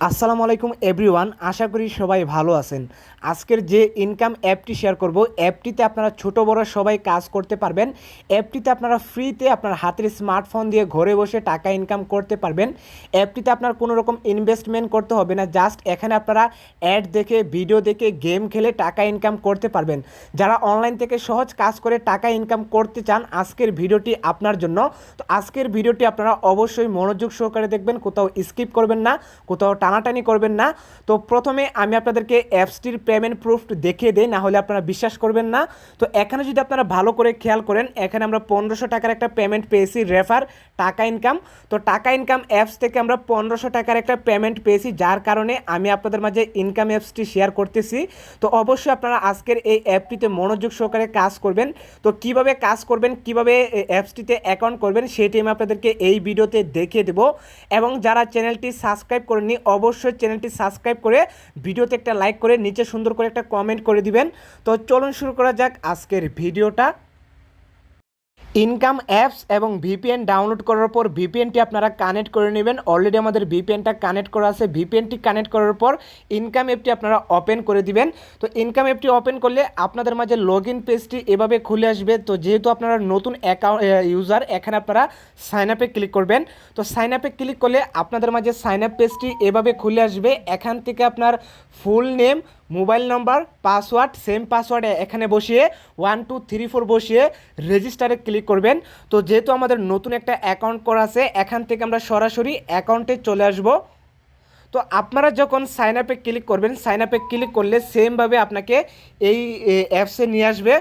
আসসালামু আলাইকুম এভরিওয়ান, আশা করি সবাই ভালো আছেন। আজকের যে ইনকাম অ্যাপটি শেয়ার করব, অ্যাপটিতে আপনারা ছোট বড় সবাই কাজ করতে পারবেন। অ্যাপটিতে আপনারা ফ্রিতে আপনার হাতের স্মার্টফোন দিয়ে ঘরে বসে টাকা ইনকাম করতে পারবেন। অ্যাপটিতে আপনার কোনো রকম ইনভেস্টমেন্ট করতে হবে না, জাস্ট এখানে আপনারা অ্যাড দেখে, ভিডিও দেখে, গেম খেলে টাকা ইনকাম করতে পারবেন। যারা অনলাইন থেকে সহজ কাজ করে টাকা ইনকাম করতে চান, আজকের ভিডিওটি আপনার জন্য। তো আজকের ভিডিওটি আপনারা অবশ্যই মনোযোগ সহকারে দেখবেন, কোথাও স্কিপ করবেন না, কোথাও টানাটানি করবেন না। তো প্রথমে আমি আপনাদেরকে অ্যাপসটির পেমেন্ট প্রুফ দেখিয়ে দিই, না হলে আপনারা বিশ্বাস করবেন না। তো এখানে যদি আপনারা ভালো করে খেয়াল করেন, এখানে আমরা 1500 টাকার একটা পেমেন্ট পেয়েছি, রেফার টাকা ইনকাম। তো টাকা ইনকাম অ্যাপস থেকে আমরা 1500 টাকার একটা পেমেন্ট পেয়েছি, যার কারণে আমি আপনাদের মাঝে ইনকাম অ্যাপসটি শেয়ার করতেছি। তো অবশ্যই আপনারা আজকের এই অ্যাপটিতে মনোযোগ সহকারে কাজ করবেন। তো কিভাবে কাজ করবেন, কিভাবে অ্যাপসটিতে অ্যাকাউন্ট করবেন, সেটি আমি আপনাদেরকে এই ভিডিওতে দেখিয়ে দেবো। এবং যারা চ্যানেলটি সাবস্ক্রাইব করেননি, অবশ্যই চ্যানেলটি সাবস্ক্রাইব করে ভিডিওতে একটা লাইক করে নিচে সুন্দর করে একটা কমেন্ট করে দিবেন। তো চলুন শুরু করা যাক আজকের ভিডিওটা। ইনকাম অ্যাপস এবং ভিপিএন ডাউনলোড করার পর ভিপিএনটি আপনারা কানেক্ট করে নেবেন। অলরেডি আমাদের ভিপিএনটা কানেক্ট করা আছে। ভিপিএনটি কানেক্ট করার পর ইনকাম অ্যাপটি আপনারা ওপেন করে দিবেন। তো ইনকাম অ্যাপটি ওপেন করলে আপনাদের মাঝে লগ ইন পেজটি এভাবে খুলে আসবে। তো যেহেতু আপনারা নতুন অ্যাকাউন্ট ইউজার, এখানে আপনারা সাইন আপে ক্লিক করবেন। তো সাইন আপে ক্লিক করলে আপনাদের মাঝে সাইন আপ পেজটি এভাবে খুলে আসবে। এখান থেকে আপনার full name, mobile number, password, same পাসওয়ার্ডে এখানে বসিয়ে 1 2 3 4 বসিয়ে রেজিস্টারে ক্লিক করবেন। তো যেহেতু আমাদের নতুন একটা অ্যাকাউন্ট করা আছে, এখান থেকে আমরা সরাসরি অ্যাকাউন্টে চলে আসব। তো আপনারা যখন সাইন আপে ক্লিক করবেন, সাইন আপে ক্লিক করলে সেমভাবে আপনাকে এই অ্যাপসে নিয়ে আসবে।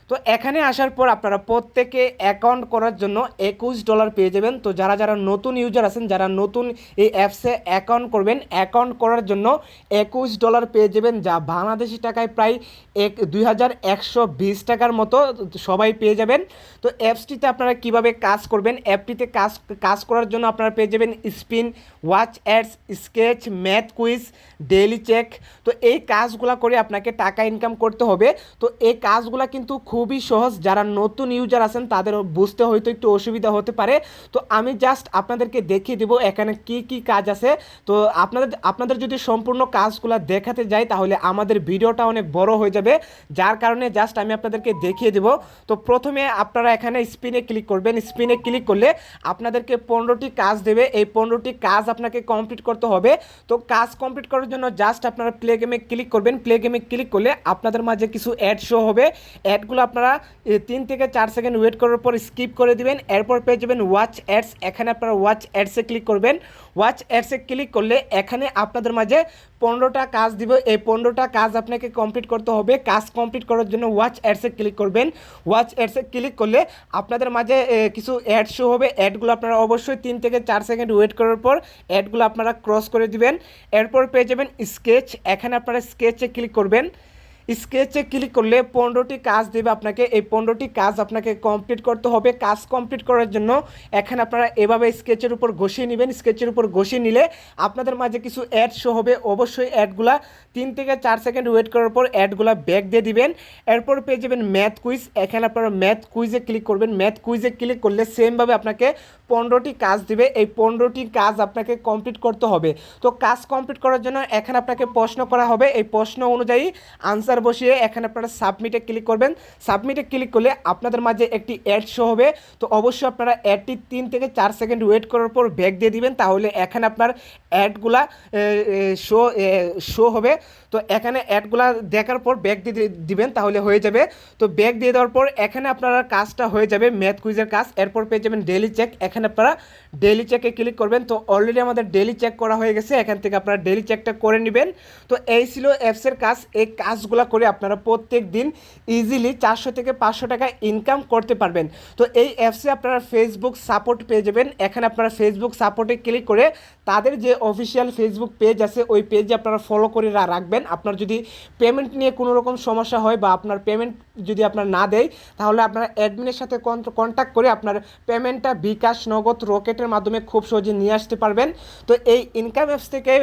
তো এখানে আসার পর আপনারা প্রত্যেকে অ্যাকাউন্ট করার জন্য $21 পেয়ে যাবেন। তো যারা যারা নতুন ইউজার আছেন, যারা নতুন এই অ্যাপসে অ্যাকাউন্ট করবেন, অ্যাকাউন্ট করার জন্য $21 পেয়ে যাবেন, যা বাংলাদেশি টাকায় প্রায় 2120 টাকার মতো সবাই পেয়ে যাবেন। তো অ্যাপসটিতে আপনারা কিভাবে কাজ করবেন, অ্যাপটিতে কাজ করার জন্য আপনারা পেয়ে যাবেন spin, watch ads, sketch, math quiz, daily check. তো এই কাজগুলো করে আপনাকে টাকা ইনকাম করতে হবে। তো এই কাজগুলো কিন্তু খুবই সহজ, যারা নতুন ইউজার আছেন তাদের বুঝতে হয়তো একটু অসুবিধা হতে পারে। তো আমি জাস্ট আপনাদেরকে দেখিয়ে দেবো এখানে কি কি কাজ আছে। তো আপনাদের যদি সম্পূর্ণ কাজগুলো দেখাতে যাই, তাহলে আমাদের ভিডিওটা অনেক বড় হয়ে যাবে, যার কারণে জাস্ট আমি আপনাদেরকে দেখিয়ে দেবো। তো প্রথমে আপনারা এখানে স্পিনে ক্লিক করবেন। স্পিনে ক্লিক করলে আপনাদেরকে 15টি কাজ দেবে। এই 15টি কাজ আপনাকে কমপ্লিট করতে হবে। তো কাজ কমপ্লিট করার জন্য জাস্ট আপনারা প্লে গেমে ক্লিক করবেন। প্লে গেমে ক্লিক করলে আপনাদের মাঝে কিছু অ্যাড শো হবে। অ্যাডগুলো আপনারা 3 থেকে 4 সেকেন্ড ওয়েট করার পর স্কিপ করে দিবেন। এরপর পেয়ে যাবেন ওয়াচ অ্যাডস। এখানে আপনারা ওয়াচ অ্যাডসে ক্লিক করবেন। ওয়াচ অ্যাডসে ক্লিক করলে এখানে আপনাদের মাঝে 15টা কাজ দিব। এই 15টা কাজ আপনাকে কমপ্লিট করতে হবে। কাজ কমপ্লিট করার জন্য ওয়াচ অ্যাডসে ক্লিক করবেন। ওয়াচ অ্যাডসে ক্লিক করলে আপনাদের মাঝে কিছু অ্যাড শো হবে। অ্যাডগুলো আপনারা অবশ্যই 3 থেকে 4 সেকেন্ড ওয়েট করার পর অ্যাডগুলো আপনারা ক্রস করে দিবেন। এরপর পেয়ে যাবেন স্কেচ। এখানে আপনারা স্কেচে ক্লিক করবেন। স্কেচে ক্লিক করলে 15টি কাজ দেবে আপনাকে। এই 15টি কাজ আপনাকে কমপ্লিট করতে হবে। কাজ কমপ্লিট করার জন্য এখানে আপনারা এভাবে স্কেচের উপর ঘষিয়ে নেবেন। স্কেচের উপর ঘষিয়ে নিলে আপনাদের মাঝে কিছু অ্যাড শো হবে। অবশ্যই অ্যাডগুলা 3 থেকে 4 সেকেন্ড ওয়েট করার পর অ্যাডগুলা ব্যাক দিয়ে দিবেন। এরপর পেয়ে যাবেন ম্যাথ কুইজ। এখানে আপনারা ম্যাথ কুইজে ক্লিক করবেন। ম্যাথ কুইজে ক্লিক করলে সেমভাবে আপনাকে 15টি কাজ দিবে। এই 15টি কাজ আপনাকে কমপ্লিট করতে হবে। তো কাজ কমপ্লিট করার জন্য এখানে আপনাকে প্রশ্ন করা হবে। এই প্রশ্ন অনুযায়ী আনসার বসিয়ে এখানে আপনারা সাবমিটে ক্লিক করবেন। সাবমিটে ক্লিক করলে আপনাদের মাঝে একটি অ্যাড শো হবে। তো অবশ্যই আপনারা অ্যাডটি 3 থেকে 4 সেকেন্ড ওয়েট করার পর ব্যাক দিয়ে দিবেন, তাহলে এখানে আপনার অ্যাডগুলা শো হবে। তো এখানে অ্যাডগুলা দেখার পর ব্যাক দিয়ে দিবেন, তাহলে হয়ে যাবে। তো ব্যাক দিয়ে দেওয়ার পর এখানে আপনারা কাজটা হয়ে যাবে, ম্যাথ কুইজের কাজ। এরপর পেয়ে যাবেন ডেইলি চেক। এখানে আপনারা ডেইলি চেকে ক্লিক করবেন। তো অলরেডি আমাদের ডেইলি চেক করা হয়ে গেছে, এখান থেকে আপনারা ডেইলি চেকটা করে নেবেন। তো এই ছিল অ্যাপসের কাজ। এই কাজগুলো করে আপনারা প্রত্যেক দিন ইজিলি 400 থেকে 500 টাকা ইনকাম করতে পারবেন। তো এই অ্যাপসে আপনারা ফেসবুক সাপোর্ট পেয়ে যাবেন। এখানে আপনারা ফেসবুক সাপোর্টে ক্লিক করে তাদের যে অফিসিয়াল ফেসবুক পেজ আছে, ওই পেজে আপনারা ফলো করে রাখবেন। আপনার যদি পেমেন্ট নিয়ে কোনো রকম সমস্যা হয় বা আপনার পেমেন্ট যদি আপনার না দেয়, তাহলে আপনারা অ্যাডমিনের সাথে কন্ট্যাক্ট করে আপনার পেমেন্টটা বিকাশ, নগদ, রকেটের মাধ্যমে খুব সহজে নিয়ে আসতে পারবেন। তো এই ইনকাম অ্যাপস থেকে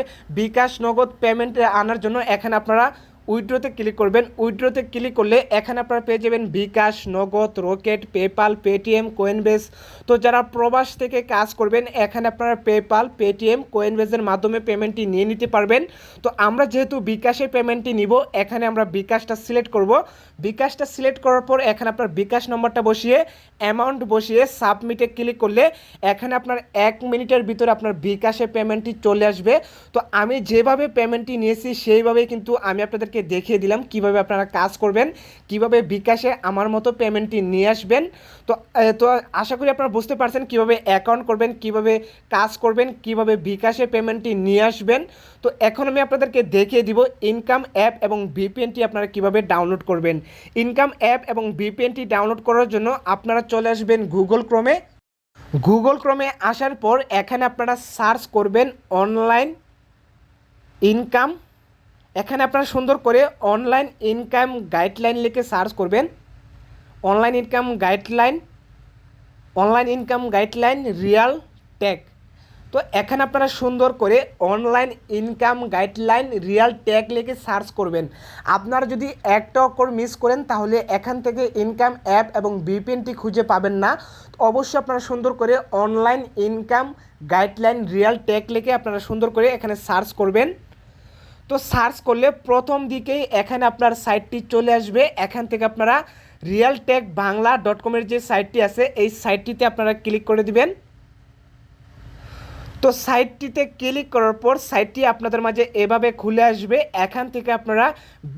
বিকাশ, নগদ পেমেন্ট আনার জন্য এখানে আপনারা উইথড্রোতে ক্লিক করবেন। উইথড্রোতে ক্লিক করলে এখানে আপনারা পেয়ে যাবেন bKash, নগদ, রকেট, পেপাল, পেটিএম, কোয়েনবেস। তো যারা প্রবাস থেকে কাজ করবেন এখানে আপনারা পেপাল, পেটিএম, কোয়েনবেসের মাধ্যমে পেমেন্টটি নিয়ে নিতে পারবেন। তো আমরা যেহেতু bKashের পেমেন্টটি নিব, এখানে আমরা bKashটা সিলেক্ট করব। bKashটা সিলেক্ট করার পর এখানে আপনার bKash নম্বরটা বসিয়ে অ্যামাউন্ট বসিয়ে সাবমিটে ক্লিক করলে এখানে আপনার 1 মিনিটের ভিতরে আপনার bKashের পেমেন্টটি চলে আসবে। তো আমি যেভাবে পেমেন্টটি নিয়েছি সেইভাবেই কিন্তু আমি আপনাদেরকে দেখিয়ে দিলাম কিভাবে আপনারা কাজ করবেন, কিভাবে bKashে আমার মতো পেমেন্টটি নিয়ে আসবেন। তো তো আশা করি আপনারা বুঝতে পারছেন কিভাবে অ্যাকাউন্ট করবেন, কিভাবে কাজ করবেন, কিভাবে bKashে পেমেন্টটি নিয়ে আসবেন। তো এখন আমি আপনাদেরকে দেখিয়ে দিব ইনকাম অ্যাপ এবং ভিপিএনটি আপনারা কিভাবে ডাউনলোড করবেন। ইনকাম অ্যাপ এবং ভিপিএনটি ডাউনলোড করার জন্য আপনারা চলে আসবেন গুগল ক্রোমে। গুগল ক্রোমে আসার পর এখানে আপনারা সার্চ করবেন অনলাইন ইনকাম। এখানে আপনারা সুন্দর করে অনলাইন ইনকাম গাইডলাইন লিখে সার্চ করবেন। Online income guideline real tech. তো এখানে আপনারা সুন্দর করে online income guideline real tech লিখে সার্চ করবেন। আপনারা যদি একটা অক্ষর মিস করেন তাহলে এখান থেকে ইনকাম অ্যাপ এবং ভিপিএনটি খুঁজে পাবেন না। তো অবশ্যই আপনারা সুন্দর করে online income guideline real tech লিখে আপনারা সুন্দর করে এখানে সার্চ করবেন। তো সার্চ করলে প্রথম দিকেই এখানে আপনার সাইটটি চলে আসবে। এখান থেকে আপনারা realtechbangla.com-এর যে সাইটটি আছে এই সাইটটিতে আপনারা ক্লিক করে দিবেন। তো সাইটটিতে ক্লিক করার পর সাইটটি আপনাদের মাঝে এভাবে খুলে আসবে। এখান থেকে আপনারা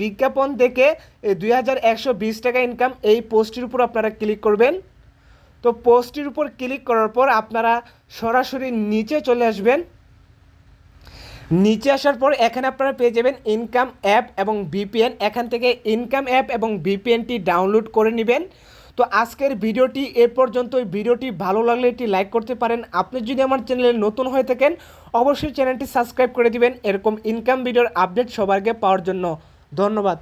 বিজ্ঞাপন দেখে 2120 টাকা ইনকাম এই পোস্টটির উপর আপনারা ক্লিক করবেন। তো পোস্টটির উপর ক্লিক করার পর আপনারা সরাসরি নিচে চলে আসবেন। নিচে আসার পর এখানে আপনারা পেয়ে যাবেন ইনকাম অ্যাপ এবং ভিপিএন। এখান থেকে ইনকাম অ্যাপ এবং ভিপিএনটি ডাউনলোড করে নেবেন। তো আজকের ভিডিওটি এ পর্যন্ত। ভিডিওটি ভালো লাগলে এটি লাইক করতে পারেন। আপনি যদি আমার চ্যানেলে নতুন হয়ে থাকেন অবশ্যই চ্যানেলটি সাবস্ক্রাইব করে দিবেন এরকম ইনকাম ভিডিওর আপডেট সবার আগে পাওয়ার জন্য। ধন্যবাদ।